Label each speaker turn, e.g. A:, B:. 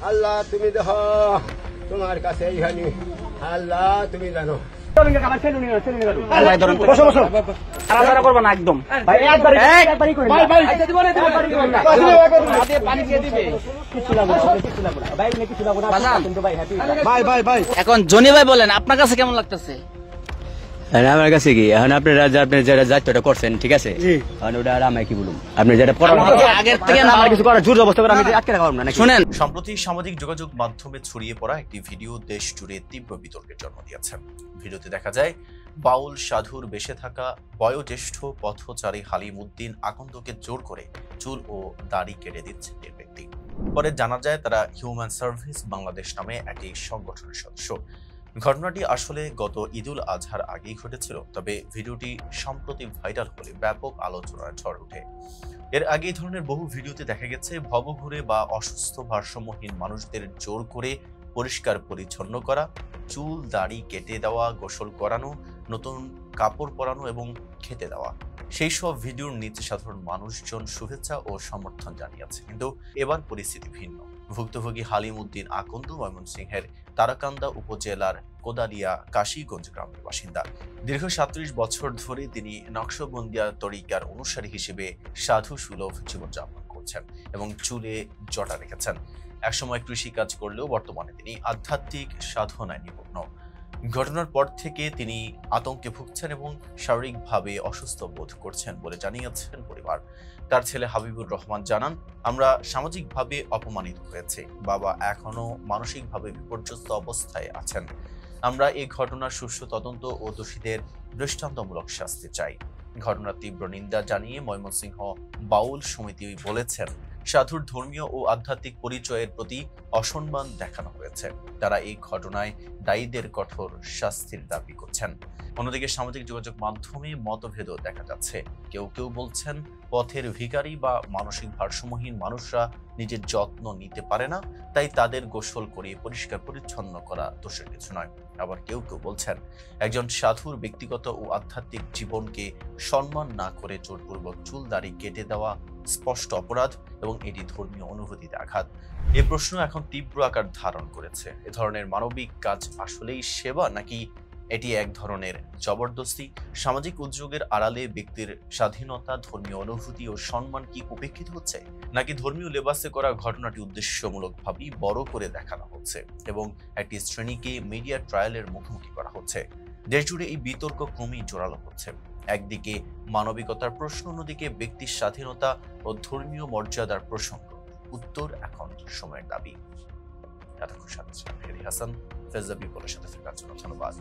A: আল্লাহ তুমি দেখো তোমার কাছে এইখানে আল্লাহ তুমি জানো
B: এখন জনি ভাই বলেন আপনার কাছে কেমন লাগতেছে?
C: আমার কাছে কি এখন আপনারা যেটা দায়িত্বটা করছেন ঠিক আছে, ওটা আর আমি কি বলুন, আপনি যেটা
B: আগের থেকে
C: আমার কিছু করার জোর অবস্থা করে আমি আটকে রাখা পারবো না।
B: শুনেন,
D: সম্প্রতি সামাজিক যোগাযোগ মাধ্যমে ছড়িয়ে পড়া একটি ভিডিও দেশ জুড়ে তীব্র বিতর্কের জন্ম দিয়েছে। ভিডিওতে দেখা যায় বাউল সাধুর বেশে থাকা বয়োজ্যেষ্ঠ পথচারী হালিম উদ্দিন আকন্দকে জোর করে চুল ও দাড়ি কেটে দিচ্ছে এই ব্যক্তি। পরে জানা যায় তারা হিউম্যান সার্ভিস বাংলাদেশ নামে একটি সংগঠনের সদস্য। ঘটনাটি আসলে গত ঈদুল আজহার আগেই ঘটেছিল, তবে ভিডিওটি সম্প্রতি ভাইরাল হলে ব্যাপক আলোচনার ঝড় ওঠে। এর আগে এই ধরনের বহু ভিডিওতে দেখা গেছে ভবঘুরে বা অসুস্থ ভারসাম্যহীন মানুষদের জোর করে পরিষ্কার পরিচ্ছন্ন করা, চুল দাড়ি কেটে দেওয়া, গোসল করানো, নতুন কাপড় পরানো এবং খেতে দেওয়া। সেই সব ভিডিওর নিচে সাধারণ মানুষজন শুভেচ্ছা ও সমর্থন জানিয়েছে। কিন্তু এবার পরিস্থিতি ভিন্ন। ভুক্তভোগী হালিম উদ্দিন আকন্দ ময়মনসিংহের তারাকান্দা উপজেলার কোদালিয়া কাশীগঞ্জ গ্রামের বাসিন্দা। দীর্ঘ ৩৭ বছর ধরে তিনি নকশবন্দিয়া তরিকার অনুসারী হিসেবে সাধু সুলভ জীবনযাপন করছেন এবং চুলে জটা রেখেছেন। একসময় কৃষিকাজ করলেও বর্তমানে তিনি আধ্যাত্মিক সাধনায় নিমগ্ন। ঘটনার পর থেকে তিনি আতঙ্কে ভুগছেন এবং শারীরিকভাবে অসুস্থ বোধ করছেন বলে জানিয়েছেন পরিবার। তার ছেলে হাবিবুর রহমান জানান, আমরা সামাজিকভাবে অপমানিত হয়েছে, বাবা এখনো মানসিকভাবে বিপর্যস্ত অবস্থায় আছেন। আমরা এই ঘটনার সুষ্ঠু তদন্ত ও দোষীদের দৃষ্টান্তমূলক শাস্তি চাই। ঘটনার তীব্র নিন্দা জানিয়ে ময়মনসিংহ বাউল সমিতি বলেছেন, সাধুর ধর্মীয় ও আধ্যাত্মিক পরিচয়ের প্রতি অসম্মান দেখানো হয়েছে। তারা এই ঘটনায় দায়ীদের কঠোর শাস্তির দাবি করছেন। অন্যদিকে সামাজিক যোগাযোগ মাধ্যমে মতভেদও দেখা যাচ্ছে। কেউ কেউ বলছেন পথের ভিখারি বা মানসিক ভারসাম্যহীন মানুষরা নিজের যত্ন নিতে পারে না, তাই তাদের গোসল করিয়ে পরিষ্কার পরিচ্ছন্ন করা দোষের কিছু নয়। আবার কেউ কেউ বলছেন একজন সাধুর ব্যক্তিগত ও আধ্যাত্মিক জীবনকে সম্মান না করে জোরপূর্বক চুল দাড়ি কেটে দেওয়া স্পষ্ট অপরাধ এবং এটি ধর্মীয় অনুভূতিতে আঘাত। এই প্রশ্ন এখন তীব্র আকার ধারণ করেছে। এ ধরনের মানবিক কাজ আসলেই সেবা নাকি এটি এক ধরনের জবরদস্তি? সামাজিক উদ্যোগের আড়ালে ব্যক্তির স্বাধীনতা, ধর্মীয় অনুভূতি ও সম্মান কি উপেক্ষিত হচ্ছে, নাকি ধর্মীয় লেবাসে করা ঘটনাটি উদ্দেশ্যমূলকভাবেই বড় করে দেখানো হচ্ছে এবং একটি শ্রেণীকে মিডিয়া ট্রায়ালের মুখোমুখি করা হচ্ছে? দেশ জুড়ে এই বিতর্ক ক্রমেই জোরালো হচ্ছে। একদিকে মানবিকতার প্রশ্ন, অন্যদিকে ব্যক্তির স্বাধীনতা ও ধর্মীয় মর্যাদার প্রসঙ্গ। উত্তর এখন সময়ের দাবি। এতক্ষণ সাথে ছিলাম হাসান, ফেজা বিপলের সাথে থাকার জন্য ধন্যবাদ।